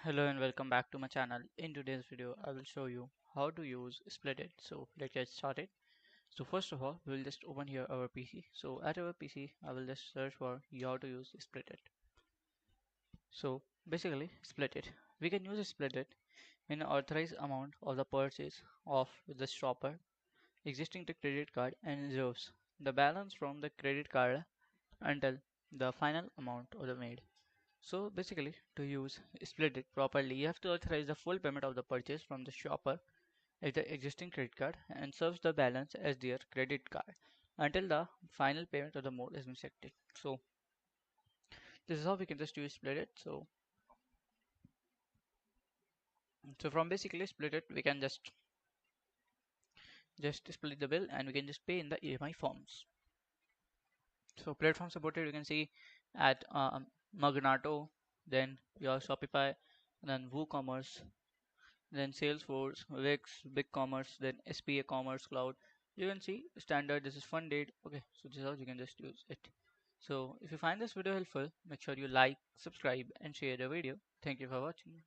Hello and welcome back to my channel. In today's video, I will show you how to use Splitit. So let's get started. So first of all, we will just open here our PC. So at our PC, I will just search for how to use Splitit. So basically, Splitit. We can use Splitit in an authorized amount of the purchase of the shopper existing the credit card and reserves the balance from the credit card until the final amount of the made. So basically, to use split it properly, you have to authorize the full payment of the purchase from the shopper as the existing credit card and serves the balance as their credit card until the final payment of the mode has been selected. So this is how we can just use split it. So from basically split it, we can just split the bill and we can just pay in the EMI forms. So platform supported, you can see at Magnato, then your Shopify, and then WooCommerce, then Salesforce, Wix, BigCommerce, then SPA Commerce Cloud. You can see standard. This is fund date. Okay, so this is how you can just use it. So if you find this video helpful, make sure you like, subscribe, and share the video. Thank you for watching.